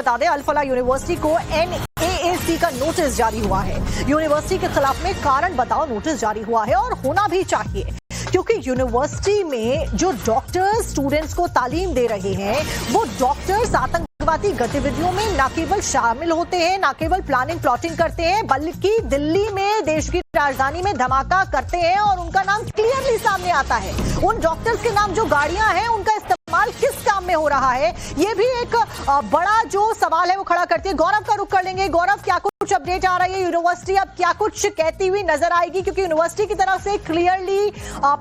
बता दें, अल फलाह यूनिवर्सिटी को NAAC का नोटिस जारी हुआ है। यूनिवर्सिटी के खिलाफ में कारण बताओ नोटिस जारी हुआ है और होना भी चाहिए, क्योंकि यूनिवर्सिटी में जो डॉक्टर्स स्टूडेंट्स को तालीम दे रहे हैं वो डॉक्टर्स आतंकवादी गतिविधियों में न केवल शामिल होते हैं, न केवल प्लानिंग प्लॉटिंग करते हैं, बल्कि दिल्ली में देश की राजधानी में धमाका करते हैं और उनका नाम क्लियरली सामने आता है। उन डॉक्टर्स के नाम जो गाड़ियां हैं उनका इस्तेमाल किस काम में हो रहा है, ये भी एक बड़ा जो सवाल है वो खड़ा करती है। गौरव का रुख कर लेंगे। गौरव, क्या कुछ अपडेट आ रही है? यूनिवर्सिटी अब क्या कुछ कहती हुई नजर आएगी? क्योंकि यूनिवर्सिटी की तरफ से क्लियरली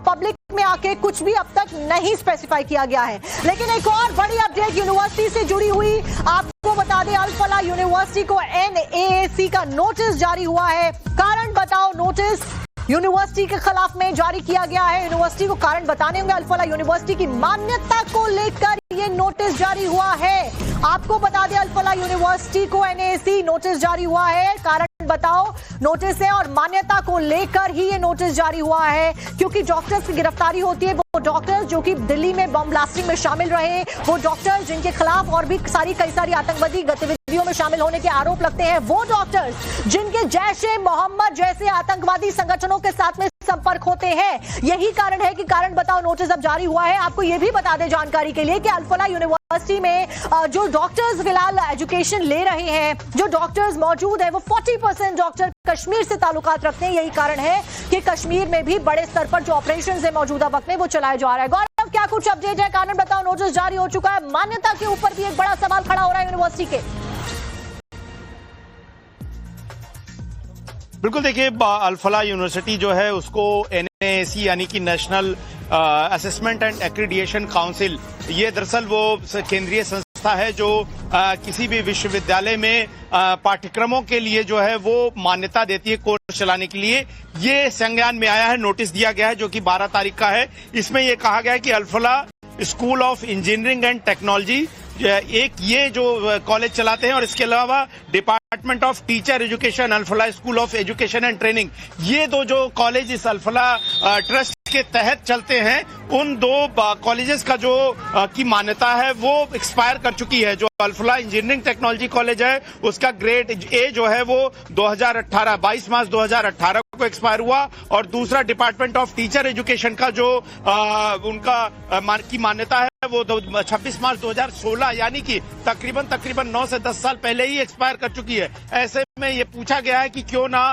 पब्लिक में आके कुछ भी अब तक नहीं स्पेसिफाई किया गया है, लेकिन एक और बड़ी अपडेट यूनिवर्सिटी से जुड़ी हुई आपको बता दें, अल फलाह यूनिवर्सिटी को NAAC का नोटिस जारी हुआ है। कारण बताओ नोटिस यूनिवर्सिटी के खिलाफ में जारी किया गया है। यूनिवर्सिटी को कारण बताने होंगे। अल फलाह यूनिवर्सिटी की मान्यता को लेकर ये नोटिस जारी हुआ है। आपको बता दें, अल फलाह यूनिवर्सिटी को NAAC नोटिस जारी हुआ है। कारण बताओ नोटिस है और मान्यता को लेकर ही ये नोटिस जारी हुआ है, क्योंकि डॉक्टर्स की गिरफ्तारी होती है। वो डॉक्टर्स जो कि दिल्ली में बम ब्लास्टिंग में शामिल रहे, वो डॉक्टर्स जिनके खिलाफ और भी कई सारी आतंकवादी गतिविधियों में शामिल होने के आरोप लगते हैं, वो डॉक्टर्स जिनके जैश-ए-मोहम्मद जैसे आतंकवादी संगठनों के साथ में संपर्क होते हैं। यही कारण है कि कारण बताओ नोटिस अब जारी हुआ है। आपको यह भी बता दें जानकारी के लिए कि अल फलाह यूनिवर्सिटी में जो डॉक्टर्स फिलहाल एजुकेशन ले रहे हैं, जो डॉक्टर्स मौजूद है, वो 40% डॉक्टर कश्मीर से ताल्लुकात रखते हैं। यही कारण है कि कश्मीर में भी बड़े स्तर पर जो ऑपरेशन है मौजूदा वक्त में वो चलाया जा रहा है। गौरव, क्या कुछ अपडेट है? कारण बताओ नोटिस जारी हो चुका है। मान्यता के ऊपर भी एक बड़ा सवाल खड़ा हो रहा है यूनिवर्सिटी के। बिल्कुल, देखिए, अल फलाह यूनिवर्सिटी जो है उसको NAAC यानी कि national assessment and accreditation council, ये दरअसल वो केंद्रीय संस्था है जो किसी भी विश्वविद्यालय में पाठ्यक्रमों के लिए जो है वो मान्यता देती है कोर्स चलाने के लिए। ये संज्ञान में आया है, नोटिस दिया गया है जो कि 12 तारीख का है। इसमें ये कहा गया है कि Al Falah school of engineering and technology एक ये जो कॉलेज चलाते हैं और इसके अलावा department of teacher education, Al Falah school of education and training, ये दो जो कॉलेज इस अल फलाह ट्रस्ट के तहत चलते हैं, उन दो कॉलेजेस का जो की मान्यता है वो एक्सपायर कर चुकी है। जो अल फलाह इंजीनियरिंग टेक्नोलॉजी कॉलेज है उसका ग्रेड ए जो है वो 2018 22 मार्च 2018 को एक्सपायर हुआ, और दूसरा डिपार्टमेंट ऑफ टीचर एजुकेशन का जो उनका की मान्यता है वो 26 मार्च 2016 यानी कि तकरीबन 9 से 10 साल पहले ही एक्सपायर कर चुकी है। ऐसे में ये पूछा गया है कि क्यों ना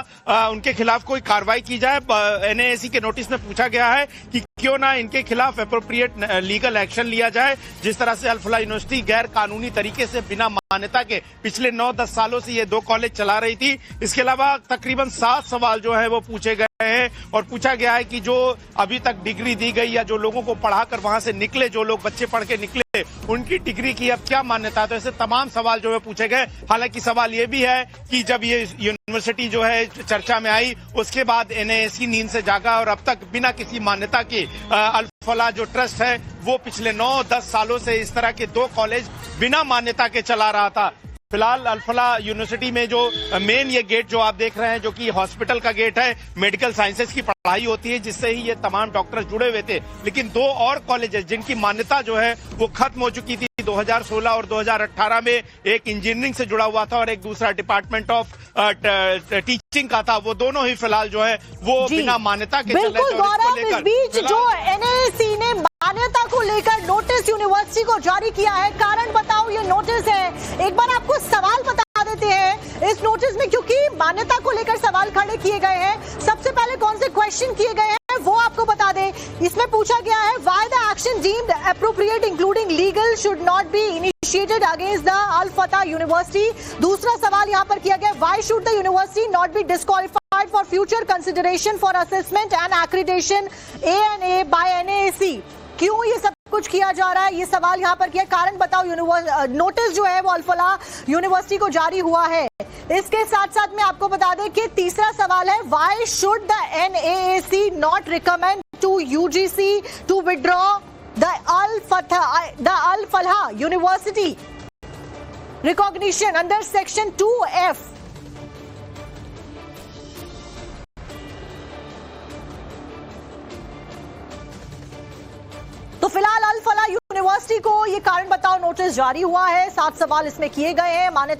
उनके खिलाफ कोई कार्रवाई की जाए। NAAC के नोटिस में पूछा गया है कि क्यों ना इनके खिलाफ एप्रोप्रिएट लीगल एक्शन लिया जाए। जिस तरह से अल फलाह यूनिवर्सिटी गैर कानूनी तरीके से बिना मान्यता के पिछले 9-10 सालों से ये 2 कॉलेज चला रही थी। इसके अलावा तकरीबन 7 सवाल जो है वो पूछे गए हैं और पूछा गया है कि जो अभी तक डिग्री दी गई या जो लोगों को पढ़ाकर वहां से निकले, जो लोग बच्चे पढ़ के निकले, उनकी डिग्री की अब क्या मान्यता है। तो ऐसे तमाम सवाल जो है पूछे गए। हालांकि सवाल ये भी है कि जब ये यूनिवर्सिटी जो है चर्चा में आई उसके बाद NAAC नींद से जागा और अब तक बिना किसी मान्यता के अल फलाह जो ट्रस्ट है वो पिछले 9-10 सालों से इस तरह के 2 कॉलेज बिना मान्यता के चला रहा था। फिलहाल अल फलाह यूनिवर्सिटी में जो मेन ये गेट जो आप देख रहे हैं, जो कि हॉस्पिटल का गेट है, मेडिकल साइंसेज की पढ़ाई होती है जिससे ही ये तमाम डॉक्टर जुड़े हुए थे। लेकिन 2 और कॉलेजेस जिनकी मान्यता जो है वो खत्म हो चुकी थी 2016 और 2018 में, एक इंजीनियरिंग से जुड़ा हुआ था और एक दूसरा डिपार्टमेंट ऑफ टीचिंग का था, वो दोनों ही फिलहाल जो है वो बिना मान्यता के चले। बिल्कुल गौरव, इस बीच जो NAAC ने मान्यता को लेकर नोटिस यूनिवर्सिटी को जारी किया है। कारण बताओ ये नोटिस है, एक बार आपको सवाल बता देते हैं इस नोटिस में, क्योंकि मान्यता को लेकर सवाल खड़े किए गए हैं। सबसे पहले कौन से क्वेश्चन किए गए हैं वो आपको बता दें। इसमें पूछा गया है, why the action deemed appropriate including legal should not be initiated against the Al Falah university. दूसरा सवाल यहाँ पर किया गया, why should the university not be disqualified for future consideration for assessment and accreditation ANA by NAAC। क्यों ये सब कुछ किया जा रहा है, ये सवाल यहाँ पर किया। कारण बताओ नोटिस जो है वो अल फलाह यूनिवर्सिटी को जारी हुआ है। इसके साथ साथ में आपको बता दें कि तीसरा सवाल है, why should the NAAC not recommend to UGC to withdraw the Al Falah university recognition under section 2F। तो फिलहाल अल फलाह यूनिवर्सिटी यूनिवर्सिटी को ये कारण बताओ नोटिस जारी हुआ है, 7 सवाल इसमें किए गए हैं। माने